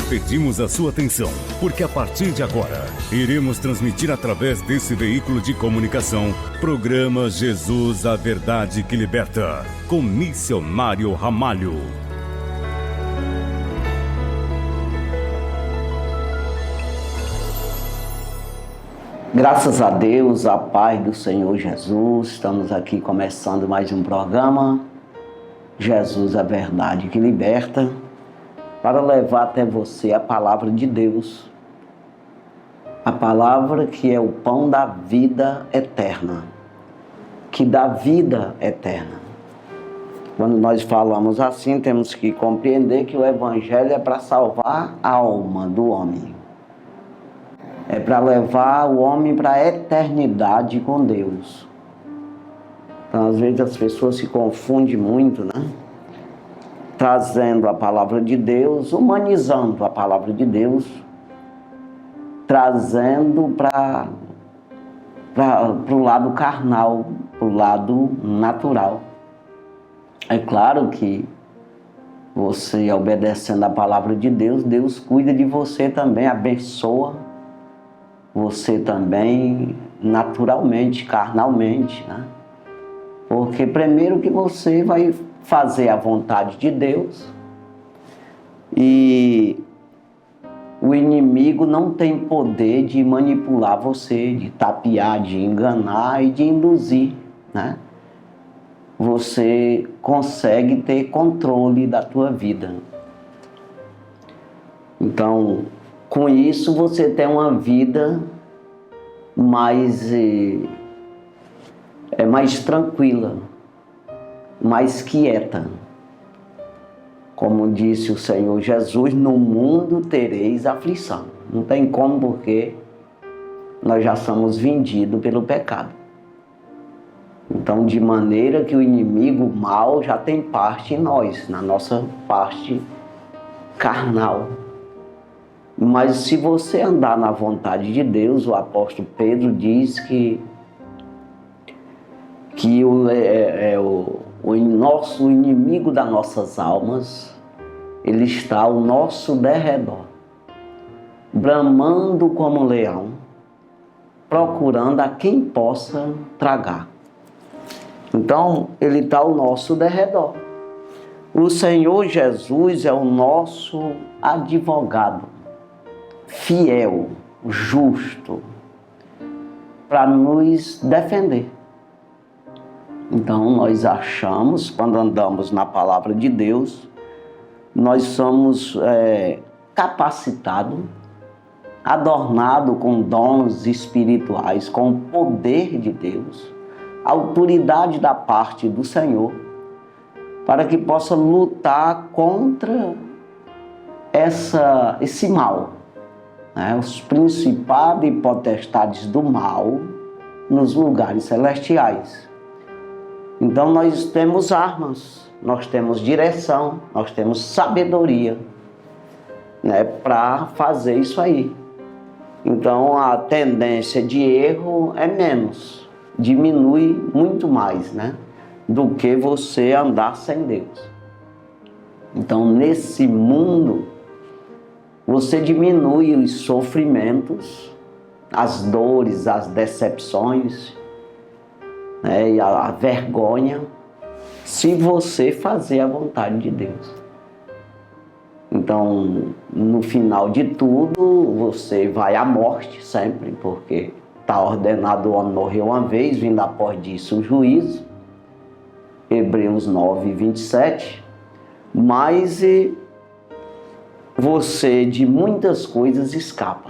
Pedimos a sua atenção, porque a partir de agora, iremos transmitir através desse veículo de comunicação, programa Jesus, a Verdade que Liberta, com Missionário Ramalho. Graças a Deus, a paz do Senhor Jesus, estamos aqui começando mais um programa, Jesus, a Verdade que Liberta, para levar até você a palavra de Deus, a palavra que é o pão da vida eterna, que dá vida eterna. Quando nós falamos assim, temos que compreender que o Evangelho é para salvar a alma do homem. É para levar o homem para a eternidade com Deus. Então, às vezes as pessoas se confundem muito, né? Trazendo a palavra de Deus, humanizando a palavra de Deus, trazendo para o lado carnal, para o lado natural. É claro que você, obedecendo a palavra de Deus, Deus cuida de você também, abençoa você também naturalmente, carnalmente, né? Porque primeiro que você vai fazer a vontade de Deus e o inimigo não tem poder de manipular você, de tapear, de enganar e de induzir, né? Você consegue ter controle da tua vida. Então, com isso você tem uma vida mais tranquila, mais quieta. Como disse o Senhor Jesus, no mundo tereis aflição. Não tem como, porque nós já somos vendidos pelo pecado. Então, de maneira que o inimigo mal já tem parte em nós, na nossa parte carnal. Mas se você andar na vontade de Deus, o apóstolo Pedro diz que o nosso inimigo das nossas almas, ele está ao nosso derredor, bramando como um leão, procurando a quem possa tragar. Então, ele está ao nosso derredor. O Senhor Jesus é o nosso advogado, fiel, justo, para nos defender. Então nós achamos, quando andamos na palavra de Deus, nós somos capacitados, adornados com dons espirituais, com o poder de Deus, autoridade da parte do Senhor, para que possa lutar contra esse mal. Os principados e potestades do mal nos lugares celestiais. Então nós temos armas, nós temos direção, nós temos sabedoria, né, para fazer isso aí. Então a tendência de erro é menos, diminui muito mais, né, do que você andar sem Deus. Então nesse mundo, você diminui os sofrimentos, as dores, as decepções, né, e a vergonha, se você fazer a vontade de Deus. Então, no final de tudo, você vai à morte sempre, porque está ordenado o homem morrer uma vez, vindo após disso o juízo. Hebreus 9, 27. Mas você de muitas coisas escapa.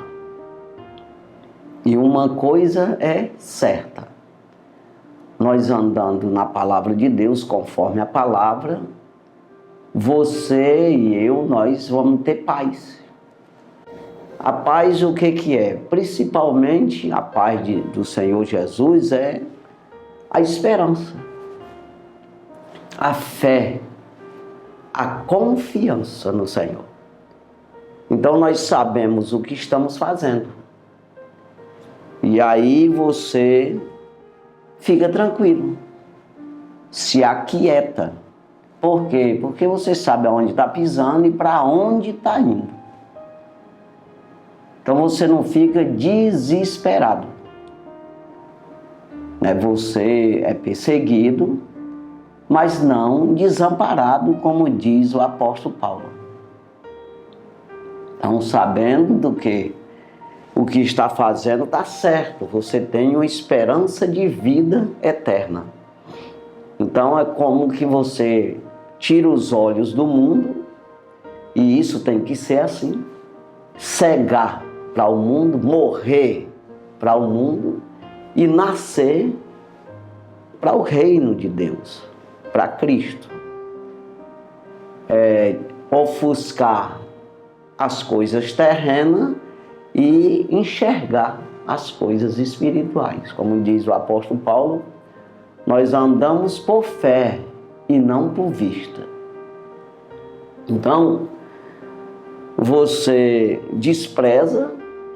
E uma coisa é certa: nós andando na palavra de Deus, conforme a palavra, você e eu, nós vamos ter paz. A paz, o que é? Principalmente a paz do Senhor Jesus é a esperança, a fé, a confiança no Senhor. Então nós sabemos o que estamos fazendo. E aí você fica tranquilo, se aquieta. Por quê? Porque você sabe aonde está pisando e para onde está indo. Então você não fica desesperado. Você é perseguido, mas não desamparado, como diz o apóstolo Paulo. Então, sabendo do que o que está fazendo está certo, você tem uma esperança de vida eterna. Então, é como que você tira os olhos do mundo, e isso tem que ser assim, cegar para o mundo, morrer para o mundo e nascer para o reino de Deus, para Cristo. Ofuscar as coisas terrenas e enxergar as coisas espirituais. Como diz o apóstolo Paulo, nós andamos por fé e não por vista. Então, você despreza,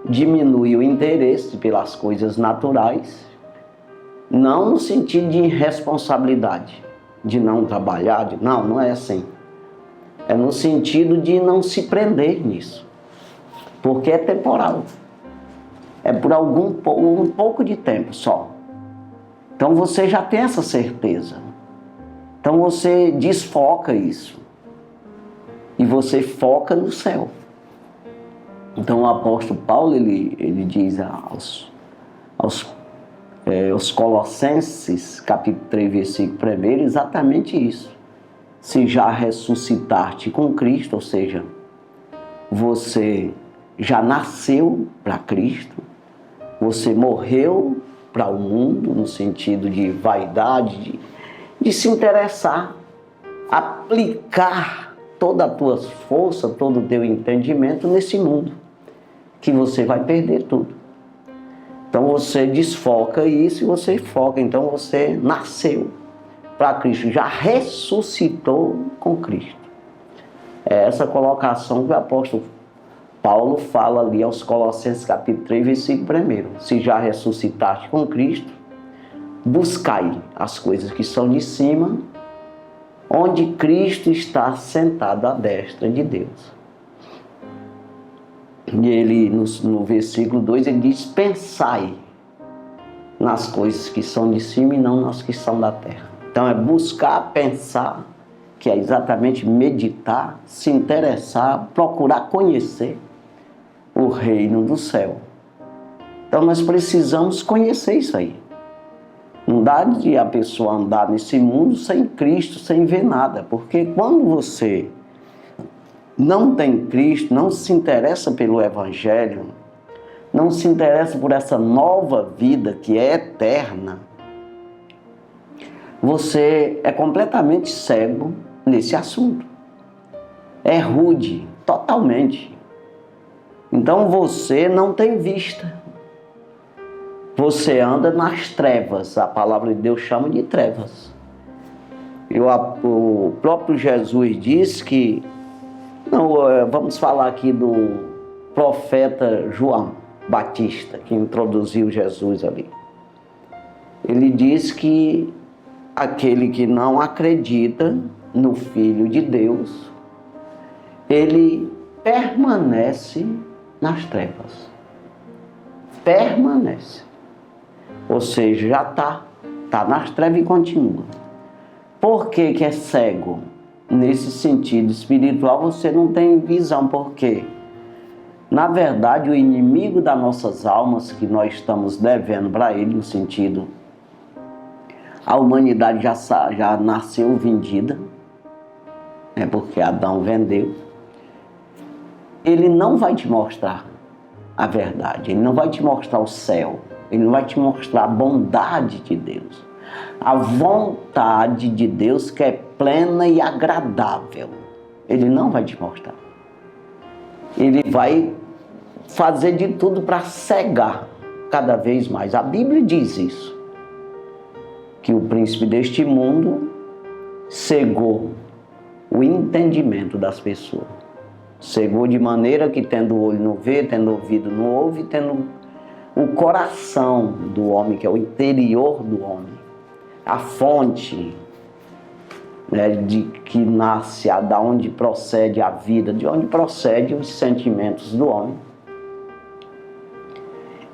diminui o interesse pelas coisas naturais, não no sentido de irresponsabilidade, de não trabalhar, não é assim. É no sentido de não se prender nisso, porque é temporal. É por um pouco de tempo só. Então você já tem essa certeza. Então você desfoca isso. E você foca no céu. Então o apóstolo Paulo, ele diz aos Colossenses, capítulo 3, versículo 1, exatamente isso. Se já ressuscitaste com Cristo, ou seja, você já nasceu para Cristo, você morreu para o mundo, no sentido de vaidade, de se interessar, aplicar toda a tua força, todo o teu entendimento nesse mundo, que você vai perder tudo. Então você desfoca isso e você foca. Então você nasceu para Cristo, já ressuscitou com Cristo. É essa colocação que o apóstolo Paulo fala ali aos Colossenses capítulo 3, versículo 1. Se já ressuscitaste com Cristo, buscai as coisas que são de cima, onde Cristo está sentado à destra de Deus. E ele, no versículo 2, ele diz: pensai nas coisas que são de cima e não nas que são da terra. Então é buscar, pensar, que é exatamente meditar, se interessar, procurar conhecer o reino do céu. Então nós precisamos conhecer isso aí. Não dá de a pessoa andar nesse mundo sem Cristo, sem ver nada. Porque quando você não tem Cristo, não se interessa pelo Evangelho, não se interessa por essa nova vida que é eterna, você é completamente cego nesse assunto. É rude, totalmente. Então você não tem vista. Você anda nas trevas. A palavra de Deus chama de trevas. O próprio Jesus disse que... vamos falar aqui do profeta João Batista, que introduziu Jesus ali. Ele diz que aquele que não acredita no Filho de Deus, ele permanece nas trevas. Permanece. Ou seja, já está nas trevas e continua. Por que que é cego? Nesse sentido espiritual você não tem visão. Por quê? Na verdade, o inimigo das nossas almas, que nós estamos devendo para ele, no sentido, a humanidade já nasceu vendida, porque Adão vendeu. Ele não vai te mostrar a verdade, ele não vai te mostrar o céu, ele não vai te mostrar a bondade de Deus, a vontade de Deus que é plena e agradável. Ele não vai te mostrar. Ele vai fazer de tudo para cegar cada vez mais. A Bíblia diz isso, que o príncipe deste mundo cegou o entendimento das pessoas. Cegou de maneira que tendo o olho não vê, tendo ouvido não ouve, tendo o coração do homem, que é o interior do homem, a fonte, de que nasce, da onde procede a vida, de onde procedem os sentimentos do homem.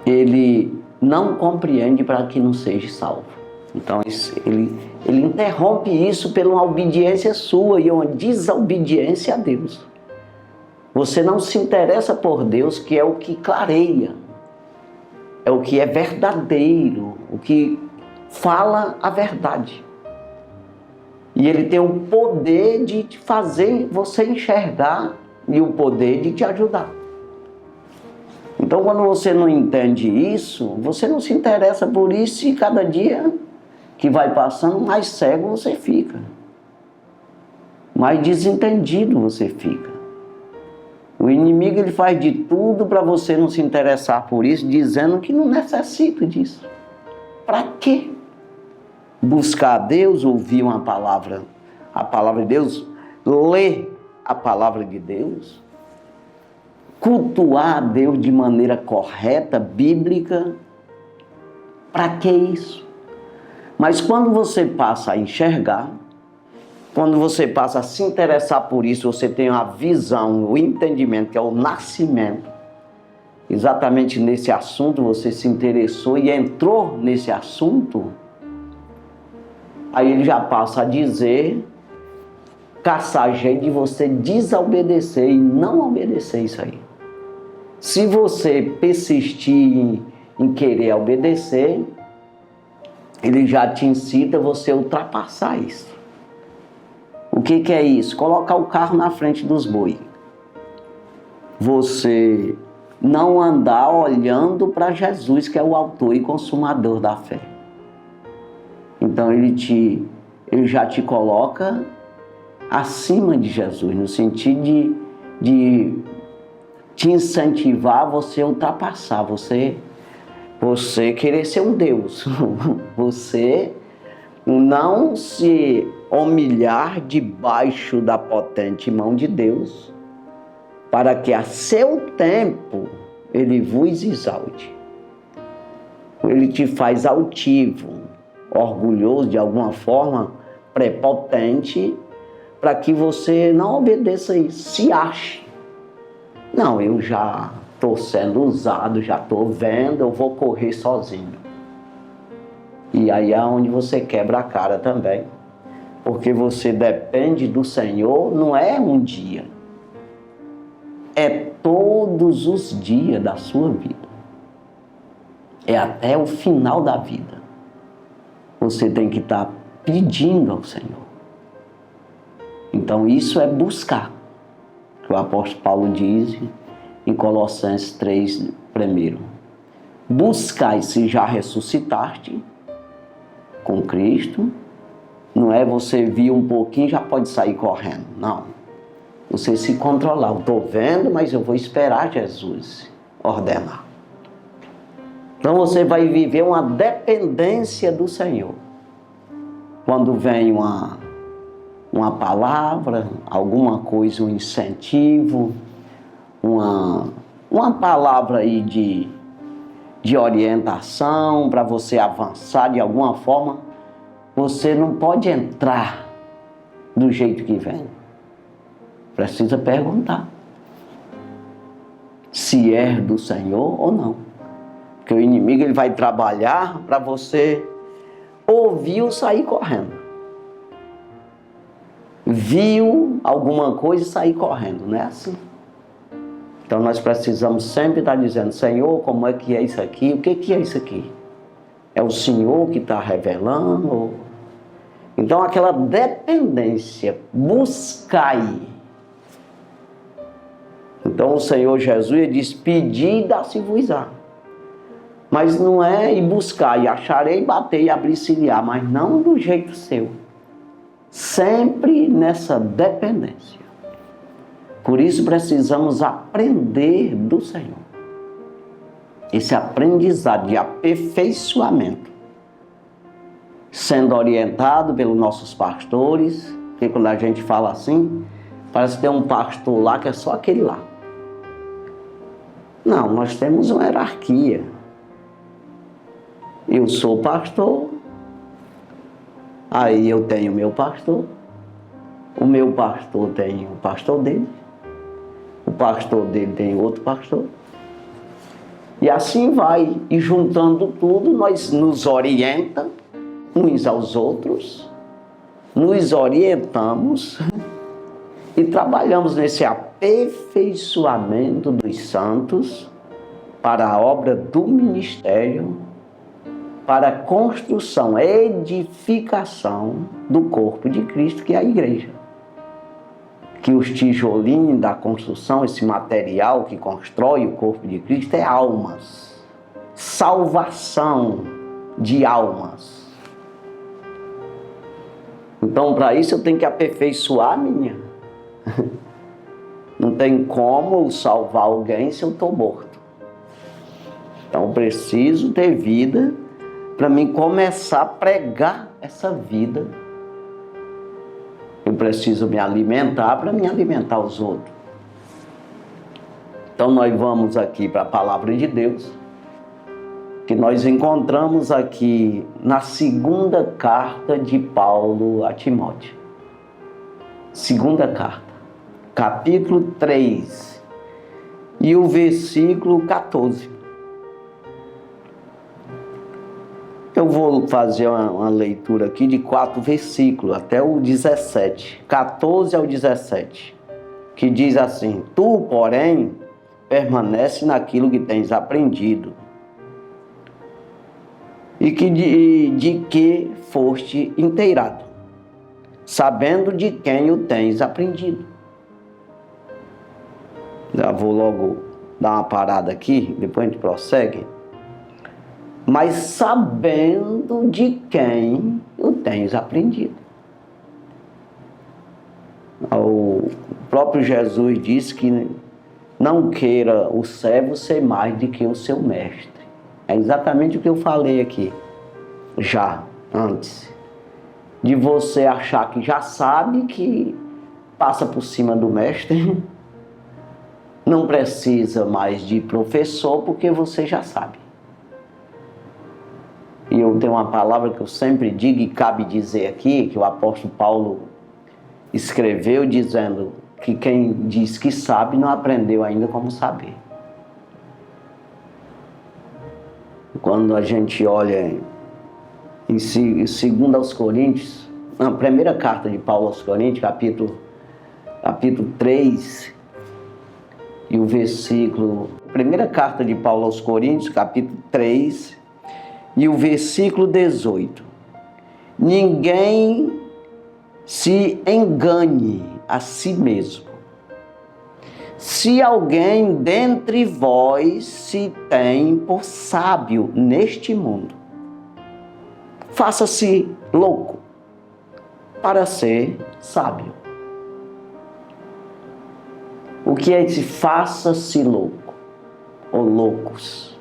ele não compreende para que não seja salvo. Então ele interrompe isso pela uma obediência sua e uma desobediência a Deus. Você não se interessa por Deus, que é o que clareia, é o que é verdadeiro, o que fala a verdade. E ele tem o poder de te fazer você enxergar e o poder de te ajudar. Então, quando você não entende isso, você não se interessa por isso e cada dia que vai passando, mais cego você fica. Mais desentendido você fica. O inimigo ele faz de tudo para você não se interessar por isso, dizendo que não necessita disso. Para quê? Buscar a Deus, ouvir uma palavra, a palavra de Deus, ler a palavra de Deus, cultuar a Deus de maneira correta, bíblica. Para que isso? Mas quando você passa a enxergar, quando você passa a se interessar por isso, você tem a visão, o entendimento, que é o nascimento. Exatamente nesse assunto você se interessou e entrou nesse assunto. Aí ele já passa a dizer, caçar jeito de você desobedecer e não obedecer isso aí. Se você persistir em querer obedecer, ele já te incita a você ultrapassar isso. O que é isso? Colocar o carro na frente dos bois. Você não andar olhando para Jesus, que é o autor e consumador da fé. Então ele já te coloca acima de Jesus, no sentido de te incentivar a você ultrapassar, você querer ser um Deus, você não se humilhar debaixo da potente mão de Deus, para que a seu tempo ele vos exalte. Ele te faz altivo, orgulhoso de alguma forma, prepotente, para que você não obedeça isso, se ache. Não, eu já estou sendo usado, já estou vendo, eu vou correr sozinho. E aí é onde você quebra a cara também. Porque você depende do Senhor, não é um dia. É todos os dias da sua vida. É até o final da vida. Você tem que estar pedindo ao Senhor. Então isso é buscar. Que o apóstolo Paulo diz em Colossenses 3, primeiro. Buscai se já ressuscitaste com Cristo. Não é você vir um pouquinho e já pode sair correndo. Não. Você se controlar. Eu estou vendo, mas eu vou esperar Jesus ordenar. Então você vai viver uma dependência do Senhor. Quando vem uma palavra, alguma coisa, um incentivo, uma palavra aí de orientação para você avançar de alguma forma, você não pode entrar do jeito que vem. Precisa perguntar se é do Senhor ou não. Porque o inimigo ele vai trabalhar para você ouvir ou sair correndo. Viu alguma coisa e sair correndo, não é assim? Então nós precisamos sempre estar dizendo, Senhor, como é que é isso aqui? O que é isso aqui? É o Senhor que está revelando? Então aquela dependência, buscai. Então o Senhor Jesus diz, pedi e dá-se-vos-á. Mas não é ir buscar, e acharei, bater e abrir-se-lhe-á, mas não do jeito seu. Sempre nessa dependência. Por isso precisamos aprender do Senhor. Esse aprendizado de aperfeiçoamento. Sendo orientado pelos nossos pastores, porque quando a gente fala assim, parece que tem um pastor lá que é só aquele lá. Não, nós temos uma hierarquia. Eu sou pastor, aí eu tenho meu pastor, o meu pastor tem o pastor dele, o pastor dele tem outro pastor, E assim vai, e juntando tudo, nós nos orienta uns aos outros, nos orientamos e trabalhamos nesse aperfeiçoamento dos santos para a obra do ministério, para a construção, edificação do corpo de Cristo, que é a igreja. Que os tijolinhos da construção, esse material que constrói o corpo de Cristo, é almas. Salvação de almas. Então, para isso eu tenho que aperfeiçoar a minha. Não tem como salvar alguém se eu estou morto. Então, eu preciso ter vida para mim começar a pregar essa vida. Eu preciso me alimentar para me alimentar os outros. Então nós vamos aqui para a palavra de Deus, que nós encontramos aqui na segunda carta de Paulo a Timóteo. Segunda carta, capítulo 3 e o versículo 14. Eu vou fazer uma leitura aqui de 4 versículos, até o 17, 14 ao 17, que diz assim: Tu, porém, permanece naquilo que tens aprendido e que de que foste inteirado, sabendo de quem o tens aprendido. Já vou logo dar uma parada aqui, depois a gente prossegue. Mas sabendo de quem o tens aprendido. O próprio Jesus disse que não queira o servo ser mais do que o seu mestre. É exatamente o que eu falei aqui, já antes. De você achar que já sabe, que passa por cima do mestre. Não precisa mais de professor, porque você já sabe. E eu tenho uma palavra que eu sempre digo e cabe dizer aqui, que o apóstolo Paulo escreveu dizendo que quem diz que sabe não aprendeu ainda como saber. Quando a gente olha em 2 aos Coríntios, na primeira carta de Paulo aos Coríntios, capítulo 3, e o versículo... Primeira carta de Paulo aos Coríntios, capítulo 3... E o versículo 18. Ninguém se engane a si mesmo. Se alguém dentre vós se tem por sábio neste mundo, faça-se louco para ser sábio. O que é esse faça-se louco ou loucos?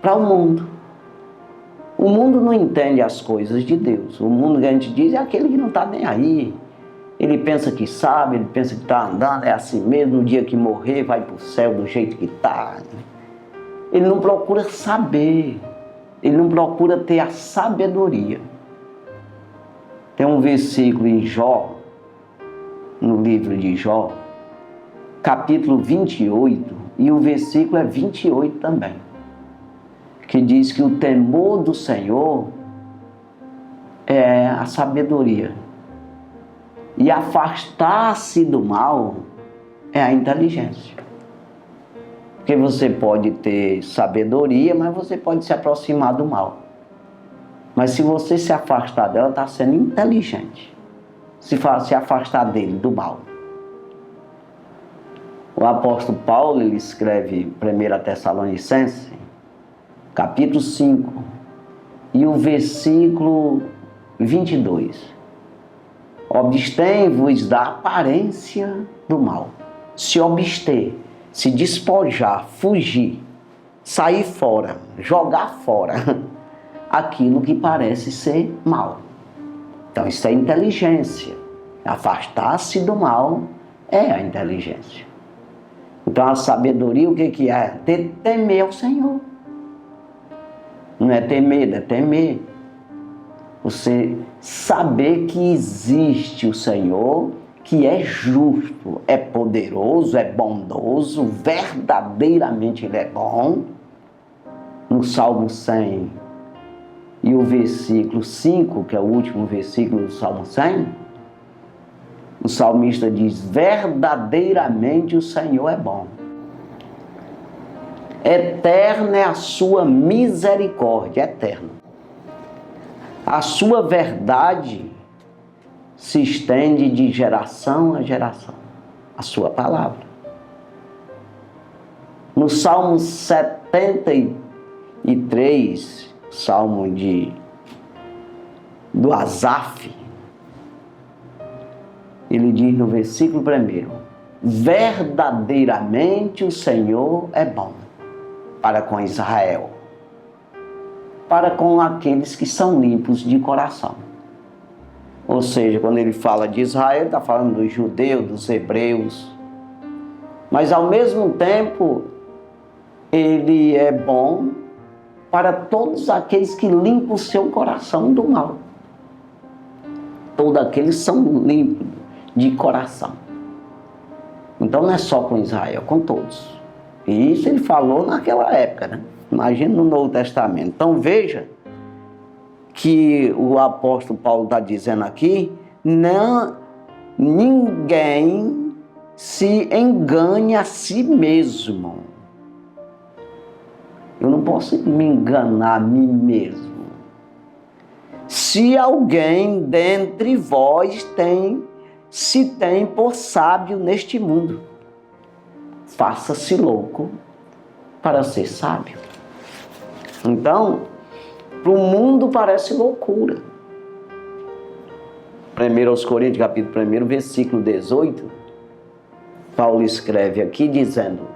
Para o mundo. O mundo não entende as coisas de Deus. O mundo que a gente diz é aquele que não está nem aí. Ele pensa que sabe, ele pensa que está andando, é assim mesmo, no dia que morrer vai para o céu do jeito que está. Ele não procura saber, ele não procura ter a sabedoria. Tem um versículo em Jó, no livro de Jó, capítulo 28, e o versículo é 28 também. Que diz que o temor do Senhor é a sabedoria. E afastar-se do mal é a inteligência. Porque você pode ter sabedoria, mas você pode se aproximar do mal. Mas se você se afastar dela, está sendo inteligente. Se afastar dele, do mal. O apóstolo Paulo, ele escreve 1 Tessalonicenses, capítulo 5, e o versículo 22. Abstém-vos da aparência do mal. Se abster, se despojar, fugir, sair fora, jogar fora aquilo que parece ser mal. Então isso é inteligência. Afastar-se do mal é a inteligência. Então a sabedoria, o que é? Temer ao Senhor. Não é ter medo, é temer. Você saber que existe o Senhor, que é justo, é poderoso, é bondoso, verdadeiramente Ele é bom. No Salmo 100 e o versículo 5, que é o último versículo do Salmo 100, o salmista diz: verdadeiramente o Senhor é bom. Eterna é a sua misericórdia, eterna. A sua verdade se estende de geração a geração. A sua palavra. No Salmo 73, Salmo do Asaf, ele diz no versículo 1: verdadeiramente o Senhor é bom para com Israel, para com aqueles que são limpos de coração. Ou seja, quando ele fala de Israel, está falando dos judeus, dos hebreus. Mas ao mesmo tempo, ele é bom para todos aqueles que limpam o seu coração do mal. Todos aqueles são limpos de coração. Então não é só com Israel, com todos. E isso ele falou naquela época, né? Imagina no Novo Testamento. Então veja que o apóstolo Paulo está dizendo aqui: não, ninguém se engane a si mesmo. Eu não posso me enganar a mim mesmo. Se alguém dentre vós se tem por sábio neste mundo, faça-se louco para ser sábio. Então, para o mundo parece loucura. 1 Coríntios, capítulo 1, versículo 18, Paulo escreve aqui dizendo: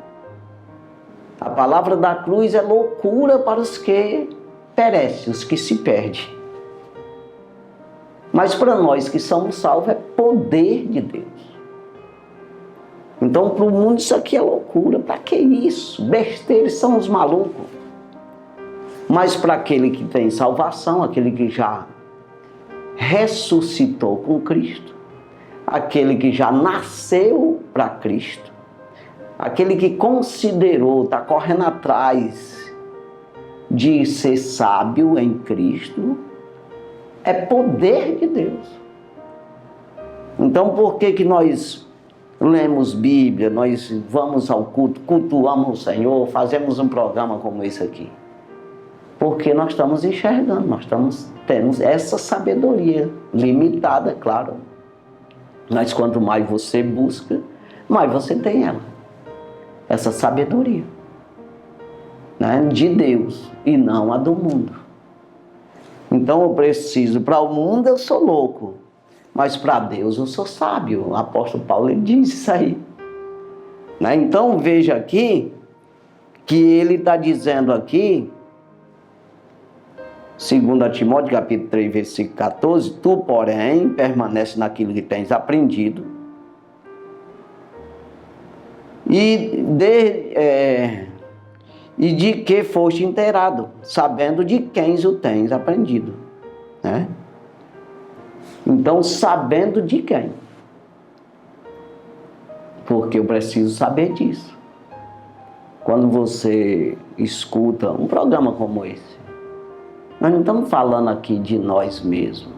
a palavra da cruz é loucura para os que perecem, os que se perdem. Mas para nós que somos salvos é poder de Deus. Então para o mundo isso aqui é loucura. Para que isso? Besteiros são os malucos. Mas para aquele que tem salvação, aquele que já ressuscitou com Cristo, aquele que já nasceu para Cristo, aquele que considerou, está correndo atrás de ser sábio em Cristo, é poder de Deus. Então por que nós lemos Bíblia, nós vamos ao culto, cultuamos o Senhor, fazemos um programa como esse aqui? Porque nós estamos enxergando, temos essa sabedoria limitada, claro. Mas quanto mais você busca, mais você tem ela. Essa sabedoria, né, de Deus e não a do mundo. Então eu preciso, para o mundo eu sou louco, mas para Deus eu sou sábio. O apóstolo Paulo ele diz isso aí. Né? Então veja aqui que ele está dizendo aqui, 2 Timóteo capítulo 3, versículo 14, tu, porém, permanece naquilo que tens aprendido e de que foste inteirado, sabendo de quem o tens aprendido. Né? Então, sabendo de quem? Porque eu preciso saber disso. Quando você escuta um programa como esse, nós não estamos falando aqui de nós mesmos.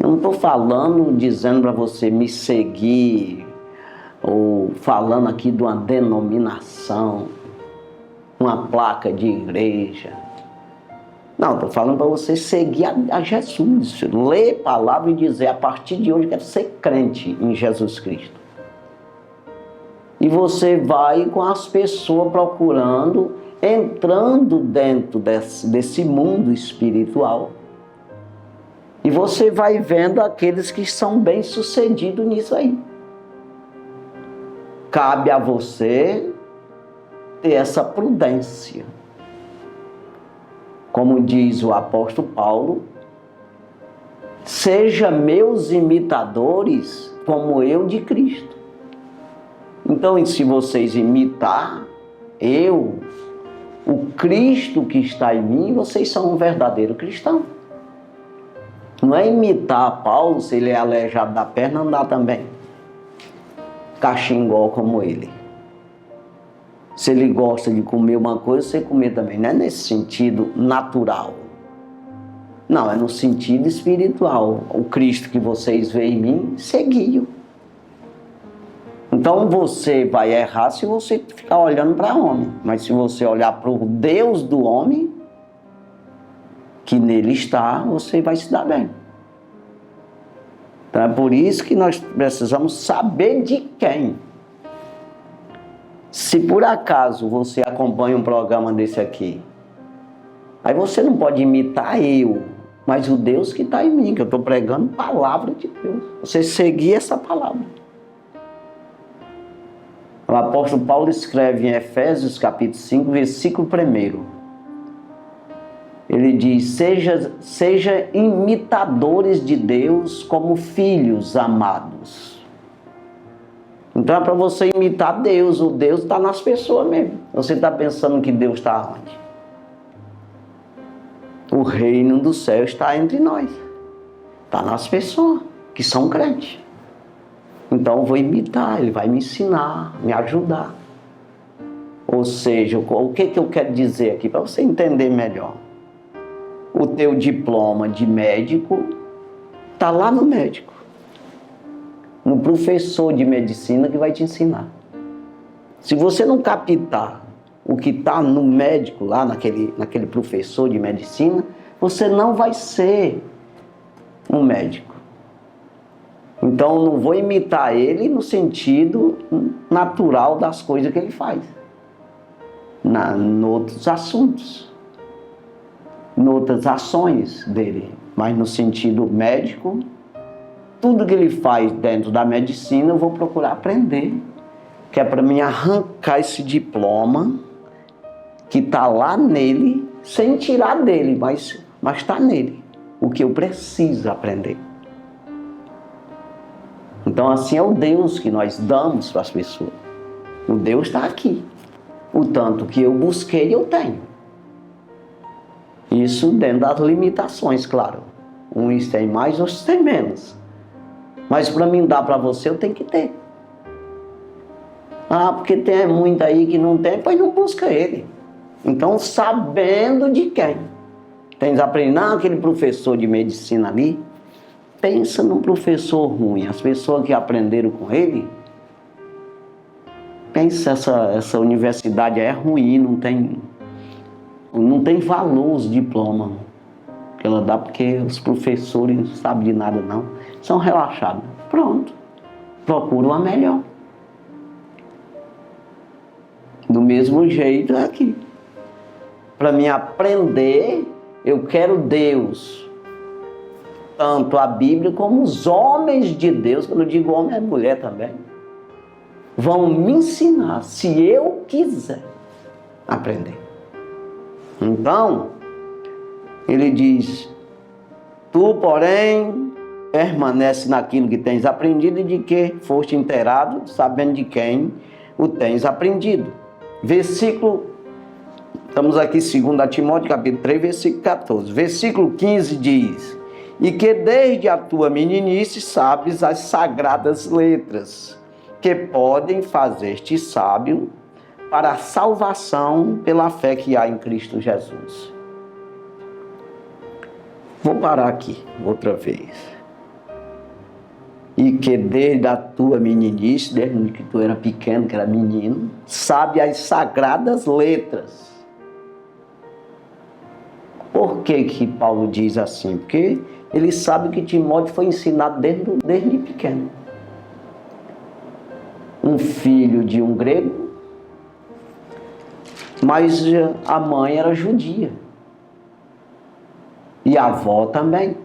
Eu não estou falando, dizendo para você me seguir, ou falando aqui de uma denominação, uma placa de igreja. Não, estou falando para você seguir a Jesus, ler a palavra e dizer: a partir de hoje eu quero ser crente em Jesus Cristo. E você vai com as pessoas procurando, entrando dentro desse mundo espiritual. E você vai vendo aqueles que são bem-sucedidos nisso aí. Cabe a você ter essa prudência. Como diz o apóstolo Paulo: seja meus imitadores como eu de Cristo. Então, se vocês imitar o Cristo que está em mim, vocês são um verdadeiro cristão. Não é imitar Paulo, se ele é aleijado da perna, andar também caxingó como ele. Se ele gosta de comer uma coisa, você comer também. Não é nesse sentido natural. Não, é no sentido espiritual. O Cristo que vocês veem em mim, seguiu. Então você vai errar se você ficar olhando para homem. Mas se você olhar para o Deus do homem, que nele está, você vai se dar bem. Então é por isso que nós precisamos saber de quem. Se por acaso você acompanha um programa desse aqui, aí você não pode imitar eu, mas o Deus que está em mim, que eu estou pregando palavra de Deus. Você seguir essa palavra. O apóstolo Paulo escreve em Efésios capítulo 5, versículo 1. Ele diz, seja imitadores de Deus como filhos amados. Então é para você imitar Deus. O Deus está nas pessoas mesmo. Você está pensando que Deus está onde? O reino do céu está entre nós. Está nas pessoas que são crentes. Então eu vou imitar, ele vai me ensinar, me ajudar. Ou seja, o que eu quero dizer aqui, para você entender melhor. O teu diploma de médico está lá no médico. No professor de medicina que vai te ensinar. Se você não captar o que está no médico, lá naquele professor de medicina, você não vai ser um médico. Então, não vou imitar ele no sentido natural das coisas que ele faz. Em outros assuntos. Em outras ações dele. Mas no sentido médico, tudo que ele faz dentro da medicina, eu vou procurar aprender. Que é para mim arrancar esse diploma que está lá nele, sem tirar dele, mas está nele. O que eu preciso aprender. Então assim é o Deus que nós damos para as pessoas. O Deus está aqui. O tanto que eu busquei, eu tenho. Isso dentro das limitações, claro. Uns têm mais, outros têm menos. Mas para mim dar para você, eu tenho que ter. Ah, porque tem muito aí que não tem, pois não busca ele. Então, sabendo de quem. Tens aprendido, aquele professor de medicina ali, pensa num professor ruim. As pessoas que aprenderam com ele, pensa, essa universidade é ruim, não tem valor os diplomas que ela dá, porque os professores não sabem de nada não, são relaxados. Pronto, procura uma melhor. Do mesmo jeito aqui. Para mim aprender, eu quero Deus. Tanto a Bíblia como os homens de Deus, quando eu digo homem é mulher também, vão me ensinar, se eu quiser aprender. Então, ele diz, tu, porém, permanece naquilo que tens aprendido e de que foste inteirado, sabendo de quem o tens aprendido. Versículo, estamos aqui 2 Timóteo, capítulo 3, versículo 14. Versículo 15 diz, e que desde a tua meninice sabes as sagradas letras, que podem fazer-te sábio para a salvação pela fé que há em Cristo Jesus. Vou parar aqui outra vez. E que desde a tua meninice, desde que tu era pequeno, que era menino, sabe as sagradas letras. Por que Paulo diz assim? Porque ele sabe que Timóteo foi ensinado desde pequeno. Um filho de um grego, mas a mãe era judia. E a avó também.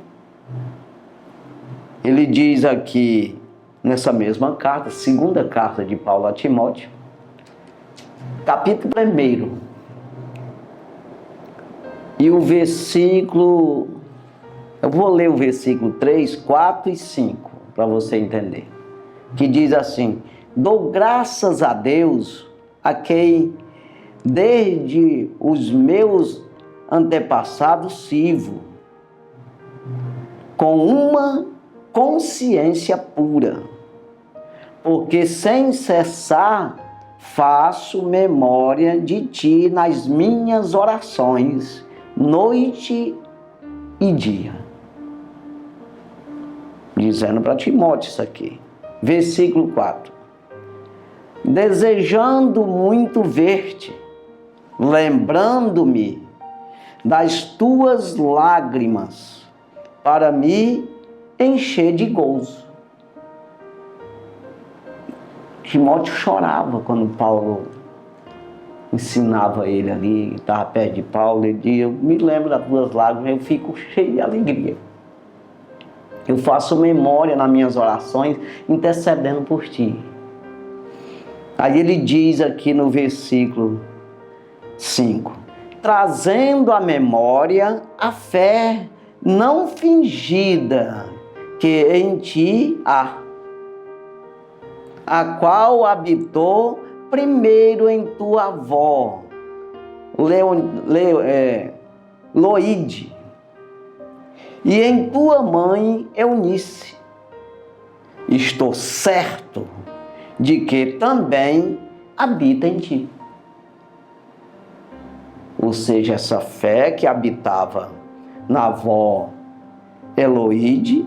Ele diz aqui, nessa mesma carta, segunda carta de Paulo a Timóteo, capítulo 1. E o versículo, eu vou ler o versículo 3, 4 e 5, para você entender. Que diz assim, dou graças a Deus, a quem desde os meus antepassados sirvo, com uma consciência pura, porque sem cessar faço memória de ti nas minhas orações, noite e dia. Dizendo para Timóteo isso aqui. Versículo 4. Desejando muito ver-te, lembrando-me das tuas lágrimas, para me encher de gozo. Timóteo chorava quando Paulo ensinava ele ali, estava perto de Paulo. Ele dizia: eu me lembro das tuas lágrimas, eu fico cheio de alegria. Eu faço memória nas minhas orações, intercedendo por ti. Aí ele diz aqui no versículo 5: trazendo à memória a fé não fingida que em ti há, a qual habitou primeiro em tua avó, Loide, e em tua mãe, Eunice. Estou certo de que também habita em ti. Ou seja, essa fé que habitava na avó Eloide,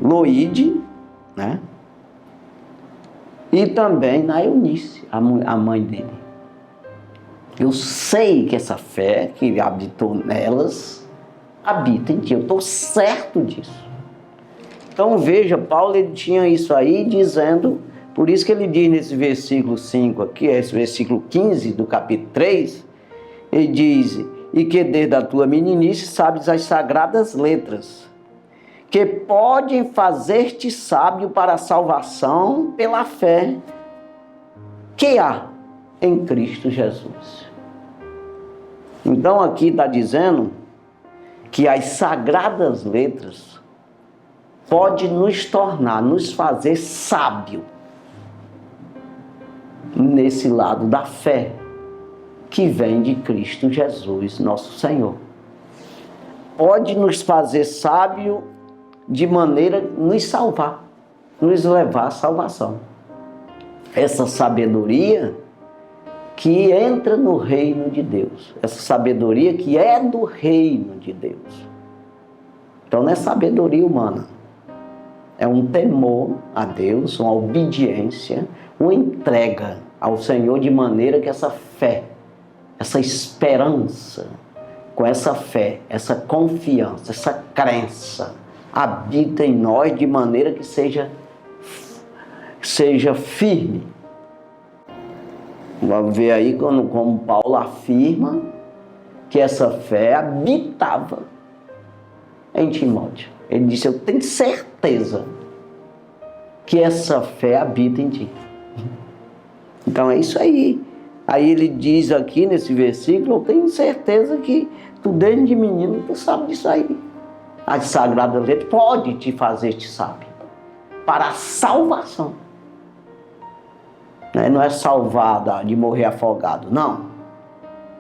Loide, né? E também na Eunice, a mãe dele. Eu sei que essa fé que habitou nelas habita em ti. Eu estou certo disso. Então veja, Paulo ele tinha isso aí dizendo, por isso que ele diz nesse versículo 5 aqui, esse versículo 15 do capítulo 3, ele diz: e que desde a tua meninice sabes as sagradas letras, que podem fazer-te sábio para a salvação pela fé que há em Cristo Jesus. Então aqui está dizendo que as sagradas letras podem nos tornar, nos fazer sábio nesse lado da fé que vem de Cristo Jesus, nosso Senhor. Pode nos fazer sábio de maneira a nos salvar, nos levar à salvação. Essa sabedoria que entra no reino de Deus, essa sabedoria que é do reino de Deus. Então não é sabedoria humana, é um temor a Deus, uma obediência, uma entrega ao Senhor, de maneira que essa fé, essa esperança, com essa fé, essa confiança, essa crença, habita em nós de maneira que seja firme. Vamos ver aí como Paulo afirma que essa fé habitava em Timóteo. Ele disse: eu tenho certeza que essa fé habita em ti. Então é isso aí. Aí ele diz aqui nesse versículo: eu tenho certeza que tu desde menino tu sabe disso aí. As sagradas letras podem te fazer te sábio para a salvação. Não é salvar de morrer afogado, não.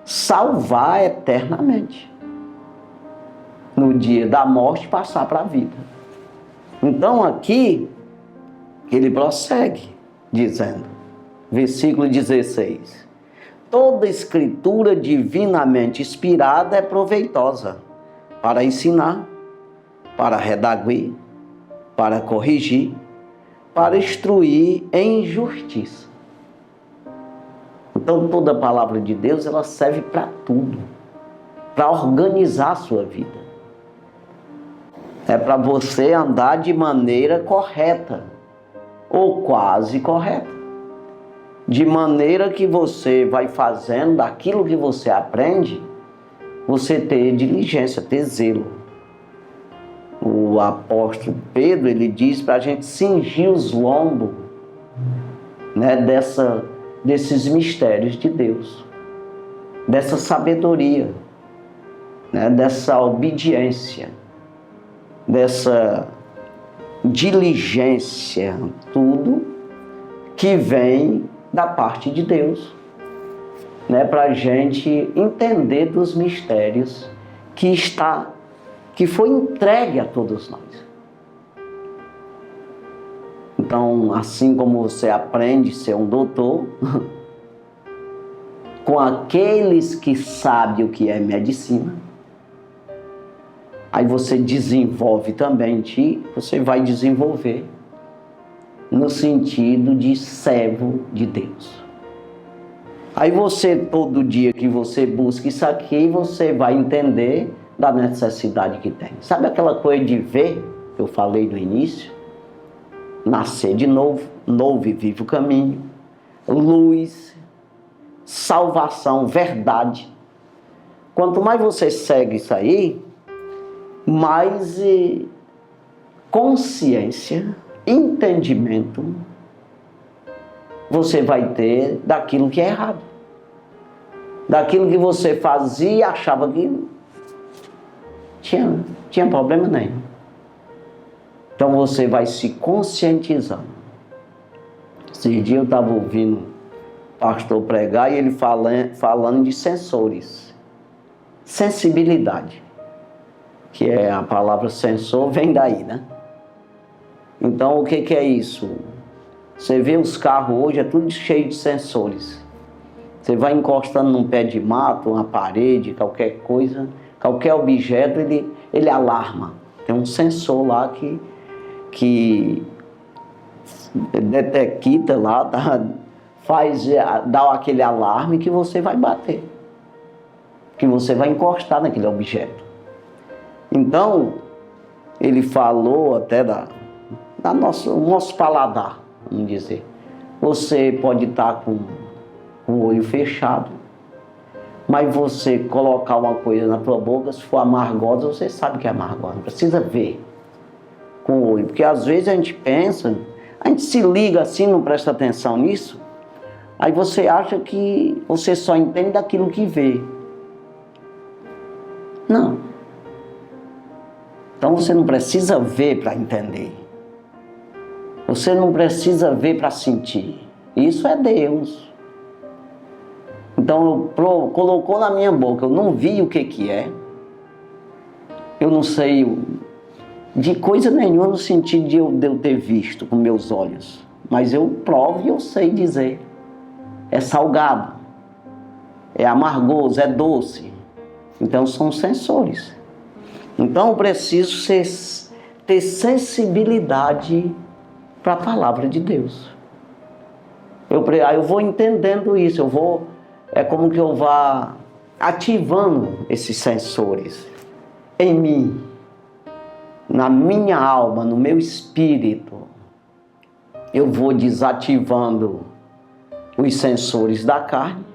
Salvar eternamente. No dia da morte passar para a vida. Então aqui ele prossegue dizendo, versículo 16: toda escritura divinamente inspirada é proveitosa para ensinar, para redarguir, para corrigir, para instruir em justiça. Então toda a palavra de Deus ela serve para tudo, para organizar a sua vida. É para você andar de maneira correta, ou quase correta. De maneira que você vai fazendo daquilo que você aprende, você ter diligência, ter zelo. O apóstolo Pedro, ele diz para a gente cingir os lombos, né, desses mistérios de Deus, dessa sabedoria, né, dessa obediência, dessa diligência, tudo que vem da parte de Deus. né, para a gente entender dos mistérios que foi entregue a todos nós. Então, assim como você aprende a ser um doutor, com aqueles que sabem o que é medicina, aí você desenvolve também em ti, você vai desenvolver no sentido de servo de Deus. Aí você, todo dia que você busca isso aqui, você vai entender da necessidade que tem. Sabe aquela coisa de ver, que eu falei no início? Nascer de novo, novo e vivo caminho, luz, salvação, verdade. Quanto mais você segue isso aí, mais consciência, entendimento você vai ter daquilo que é errado. Daquilo que você fazia e achava que tinha problema nenhum. Então você vai se conscientizando. Esses dias eu estava ouvindo o pastor pregar e ele falando de sensores. Sensibilidade. Que é a palavra sensor, vem daí, né? Então o que é isso? Você vê os carros hoje, é tudo cheio de sensores. Você vai encostando num pé de mato, uma parede, qualquer coisa, qualquer objeto, ele alarma. Tem um sensor lá que detecta lá, dá aquele alarme que você vai bater, que você vai encostar naquele objeto. Então, ele falou até o nosso paladar, vamos dizer. Você pode estar com o olho fechado, mas você colocar uma coisa na tua boca, se for amargosa, você sabe que é amargosa, não precisa ver com o olho, porque às vezes a gente pensa, a gente se liga assim, não presta atenção nisso, aí você acha que você só entende daquilo que vê. Não. Então você não precisa ver para entender. Você não precisa ver para sentir. Isso é Deus. Então colocou na minha boca, eu não vi o que é. Eu não sei de coisa nenhuma no sentido de eu ter visto com meus olhos. Mas eu provo e eu sei dizer. É salgado, é amargoso, é doce. Então são sensores. Então eu preciso ter sensibilidade para a palavra de Deus. Aí eu vou entendendo isso, é como que eu vá ativando esses sensores em mim, na minha alma, no meu espírito. Eu vou desativando os sensores da carne.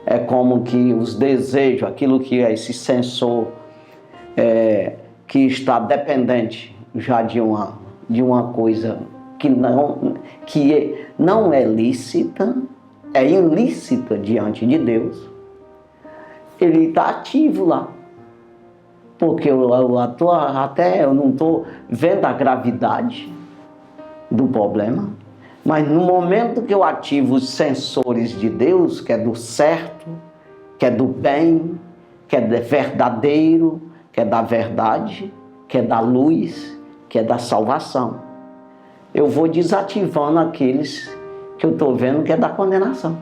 É como que os desejos, aquilo que é esse sensor que está dependente já de uma coisa que não é lícita, é ilícita diante de Deus, ele está ativo lá. Porque eu não estou vendo a gravidade do problema, mas no momento que eu ativo os sensores de Deus, que é do certo, que é do bem, que é verdadeiro, que é da verdade, que é da luz, que é da salvação, eu vou desativando aqueles que eu estou vendo que é da condenação.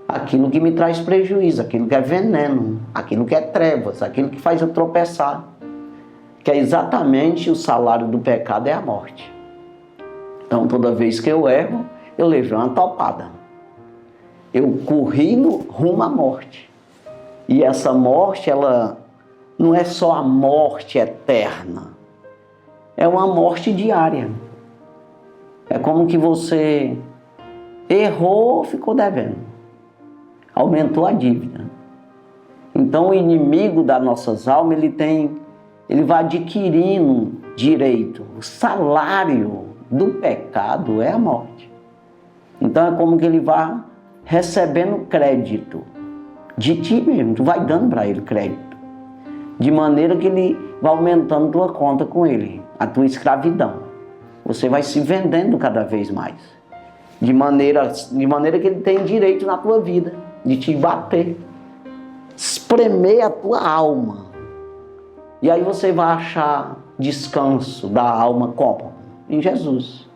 Aquilo que me traz prejuízo, aquilo que é veneno, aquilo que é trevas, aquilo que faz eu tropeçar, que é exatamente o salário do pecado é a morte. Então toda vez que eu erro, eu levei uma topada. Eu corri rumo à morte. E essa morte, ela não é só a morte eterna, é uma morte diária. É como que você errou, ficou devendo. Aumentou a dívida. Então o inimigo das nossas almas, ele vai adquirindo direito. O salário do pecado é a morte. Então é como que ele vai recebendo crédito de ti mesmo. Tu vai dando para ele crédito. De maneira que ele vai aumentando tua conta com ele, a tua escravidão. Você vai se vendendo cada vez mais. de maneira que ele tem direito na tua vida, de te bater, espremer a tua alma. E aí você vai achar descanso da alma como? Em Jesus.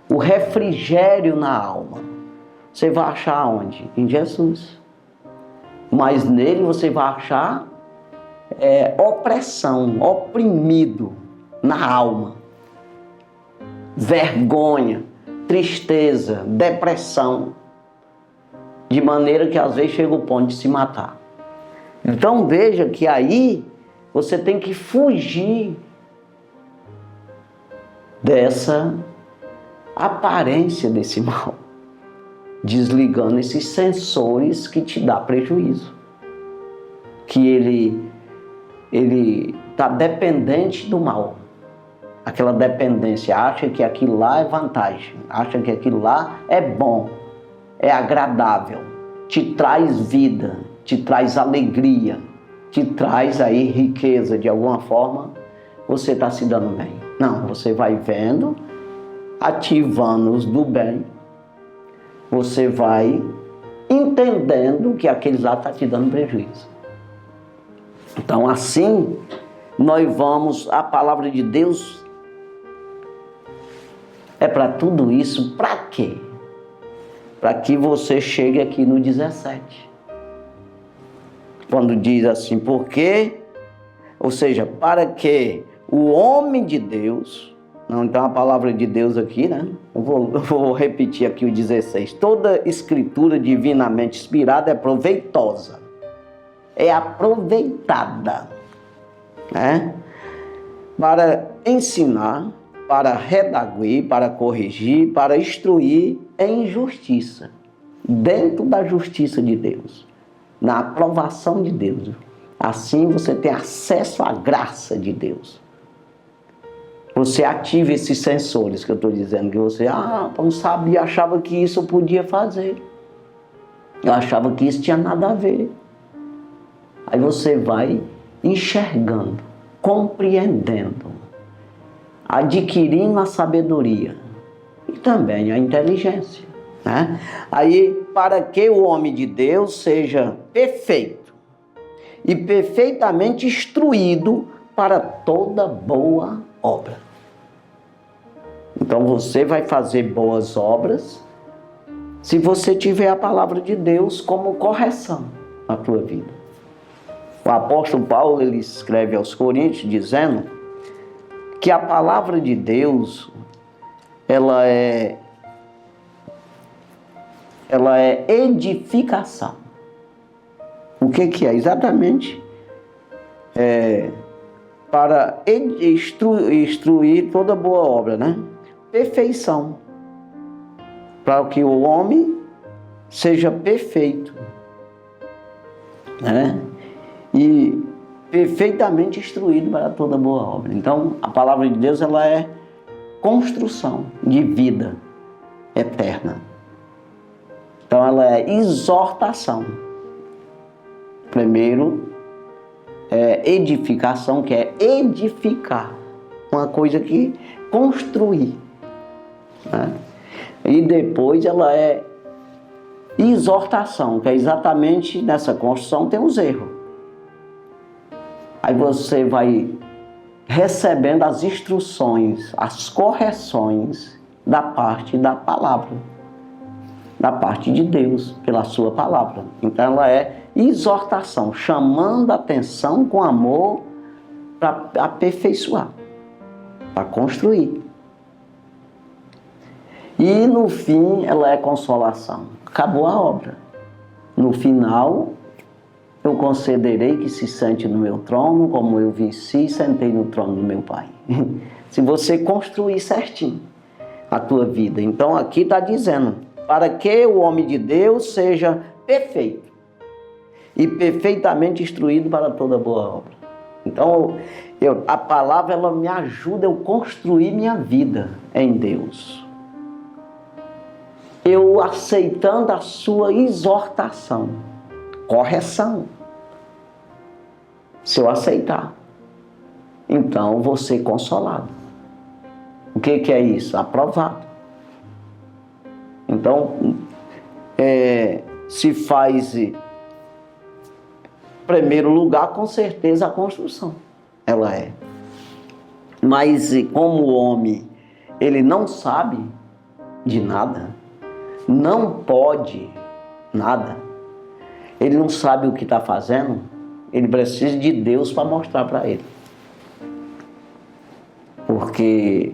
O refrigério na alma. Você vai achar onde? Em Jesus. Mas nele você vai achar opressão, oprimido na alma. Vergonha, tristeza, depressão. De maneira que às vezes chega o ponto de se matar. Então veja que aí você tem que fugir dessa aparência desse mal, desligando esses sensores que te dá prejuízo, que ele está dependente do mal, aquela dependência, acha que aquilo lá é vantagem, acha que aquilo lá é bom, é agradável, te traz vida, te traz alegria, te traz aí riqueza de alguma forma, você está se dando bem. Não, você vai vendo, ativando-os do bem, você vai entendendo que aqueles lá estão te dando prejuízo. Então assim, nós vamos, a palavra de Deus é para tudo isso, para quê? Para que você chegue aqui no 17. Quando diz assim, porque, ou seja, para que o homem de Deus, não, então a palavra de Deus aqui, né? Eu vou repetir aqui o 16. Toda escritura divinamente inspirada é proveitosa, é aproveitada, né? Para ensinar, para redaguir, para corrigir, para instruir em justiça, dentro da justiça de Deus, na aprovação de Deus. Assim você tem acesso à graça de Deus. Você ativa esses sensores que eu estou dizendo, que você não sabia, achava que isso eu podia fazer. Eu achava que isso tinha nada a ver. Aí você vai enxergando, compreendendo, adquirindo a sabedoria e também a inteligência, né? Aí, para que o homem de Deus seja perfeito e perfeitamente instruído para toda boa obra. Então você vai fazer boas obras se você tiver a palavra de Deus como correção na tua vida. O apóstolo Paulo, ele escreve aos Coríntios dizendo que a palavra de Deus, ela é edificação. O que é? Exatamente para instruir toda boa obra, né? Perfeição. Para que o homem seja perfeito, né? E perfeitamente instruído para toda boa obra. Então, a palavra de Deus, ela é construção de vida eterna. Então, ela é exortação. Primeiro, edificação, que é edificar. Uma coisa que construir, né? E depois ela é exortação, que é exatamente nessa construção tem os erros. Aí você vai recebendo as instruções, as correções da parte da palavra, da parte de Deus, pela sua palavra. Então ela é exortação, chamando a atenção com amor para aperfeiçoar, para construir. E no fim ela é consolação. Acabou a obra. No final, eu concederei que se sente no meu trono, como eu venci e sentei no trono do meu Pai. Se você construir certinho a tua vida. Então aqui está dizendo, para que o homem de Deus seja perfeito e perfeitamente instruído para toda boa obra. Então a palavra, ela me ajuda a eu construir minha vida em Deus. Eu aceitando a sua exortação, correção. Se eu aceitar, então vou ser consolado. O que é isso? Aprovado. Então, se faz, em primeiro lugar, com certeza, a construção. Ela é. Mas como o homem, ele não sabe de nada, não pode nada, ele não sabe o que está fazendo, ele precisa de Deus para mostrar para ele. Porque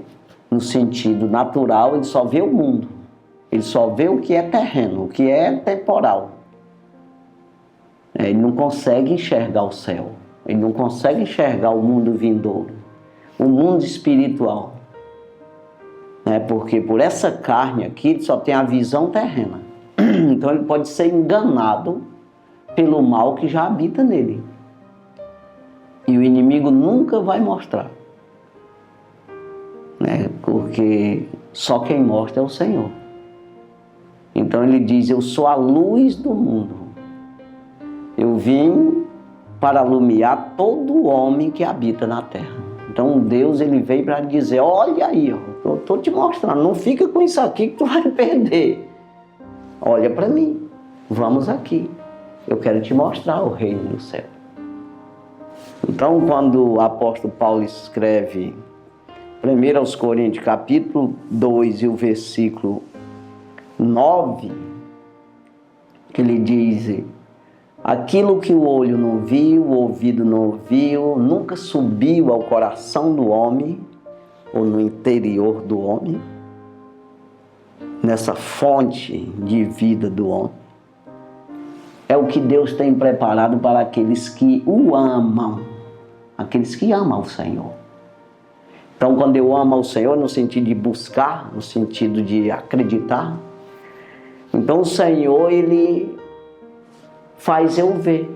no sentido natural ele só vê o mundo, ele só vê o que é terreno, o que é temporal. Ele não consegue enxergar o céu, ele não consegue enxergar o mundo vindouro, o mundo espiritual. Porque por essa carne aqui ele só tem a visão terrena. Então ele pode ser enganado pelo mal que já habita nele. E o inimigo nunca vai mostrar. Porque só quem mostra é o Senhor. Então ele diz: eu sou a luz do mundo. Eu vim para alumiar todo homem que habita na terra. Então Deus, ele veio para dizer: olha aí, eu estou te mostrando, não fica com isso aqui que tu vai perder. Olha para mim, vamos aqui. Eu quero te mostrar o reino do céu. Então, quando o apóstolo Paulo escreve 1 aos Coríntios, capítulo 2 e o versículo 9, que ele diz: aquilo que o olho não viu, o ouvido não ouviu, nunca subiu ao coração do homem, ou no interior do homem, nessa fonte de vida do homem, é o que Deus tem preparado para aqueles que o amam, aqueles que amam o Senhor. Então, quando eu amo ao Senhor, no sentido de buscar, no sentido de acreditar, então o Senhor, ele faz eu ver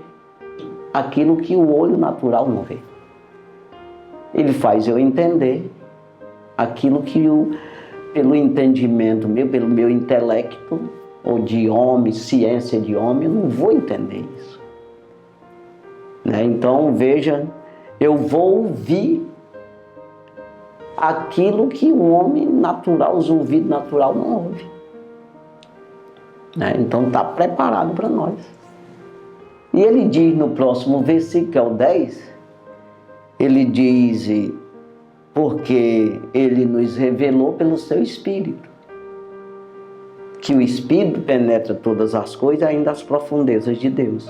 aquilo que o olho natural não vê. Ele faz eu entender aquilo que pelo entendimento meu, pelo meu intelecto, ou de homem, ciência de homem, eu não vou entender isso. Então, veja, eu vou ouvir aquilo que o homem natural, os ouvidos natural não ouvem. Então, está preparado para nós. E ele diz no próximo versículo, que é o 10, ele diz: porque ele nos revelou pelo seu Espírito, que o Espírito penetra todas as coisas, ainda as profundezas de Deus.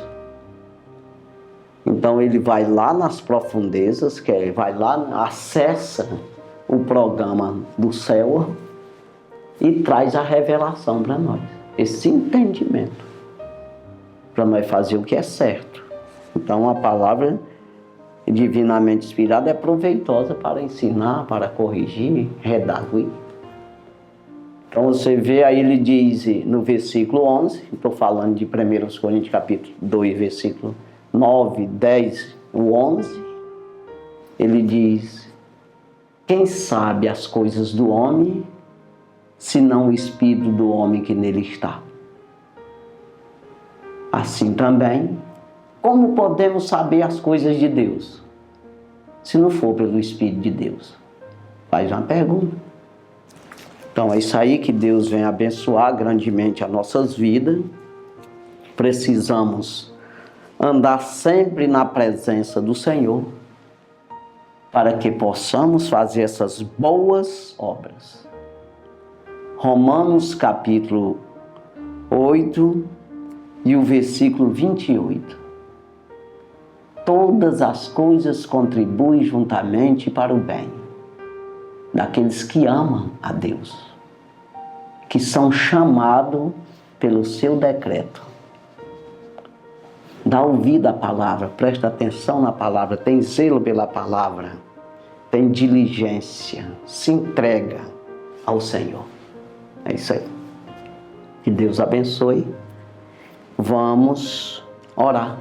Então ele vai lá nas profundezas, vai lá, acessa o programa do céu e traz a revelação para nós, esse entendimento, para nós fazer o que é certo. Então a palavra divinamente inspirada é proveitosa para ensinar, para corrigir, redarguir. Então você vê, aí ele diz no versículo 11, estou falando de 1 Coríntios capítulo 2, versículo 9, 10, o 11, ele diz: quem sabe as coisas do homem, senão o espírito do homem que nele está? Assim também, como podemos saber as coisas de Deus, se não for pelo Espírito de Deus? Faz uma pergunta. Então é isso aí, que Deus vem abençoar grandemente as nossas vidas. Precisamos andar sempre na presença do Senhor, para que possamos fazer essas boas obras. Romanos capítulo 8 e o versículo 28. Todas as coisas contribuem juntamente para o bem daqueles que amam a Deus, que são chamados pelo seu decreto. Dá ouvido à palavra, presta atenção na palavra, tem zelo pela palavra, tem diligência, se entrega ao Senhor. É isso aí. Que Deus abençoe. Vamos orar,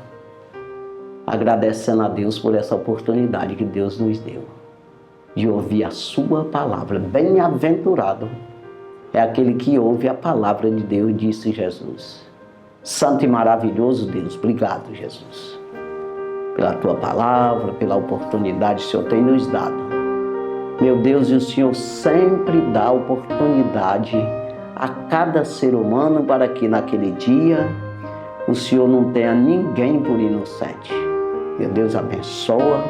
agradecendo a Deus por essa oportunidade que Deus nos deu de ouvir a sua palavra. Bem-aventurado é aquele que ouve a palavra de Deus, disse Jesus. Santo e maravilhoso Deus, obrigado, Jesus, pela tua palavra, pela oportunidade que o Senhor tem nos dado. Meu Deus, e o Senhor sempre dá oportunidade a cada ser humano para que naquele dia o Senhor não tenha ninguém por inocente. Meu Deus, abençoa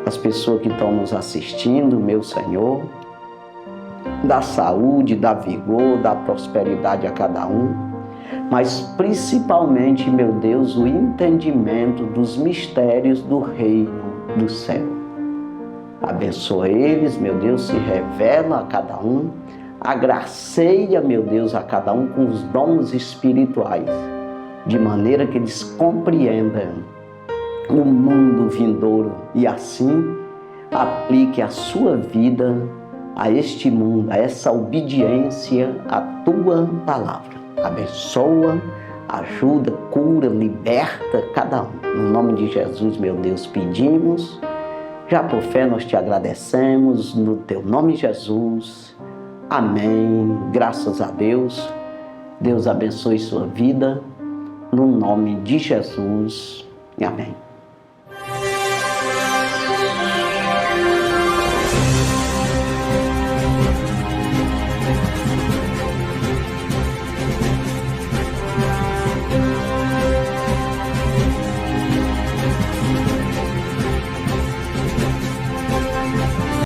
as pessoas que estão nos assistindo, meu Senhor. Dá saúde, dá vigor, dá prosperidade a cada um. Mas principalmente, meu Deus, o entendimento dos mistérios do reino do céu. Abençoa eles, meu Deus, se revela a cada um. Agraceia, meu Deus, a cada um com os dons espirituais, de maneira que eles compreendam o mundo vindouro e assim aplique a sua vida a este mundo, a essa obediência à tua palavra. Abençoa, ajuda, cura, liberta cada um. No nome de Jesus, meu Deus, pedimos. Já por fé nós te agradecemos, no teu nome, Jesus. Amém. Graças a Deus. Deus abençoe sua vida. No nome de Jesus. Amém.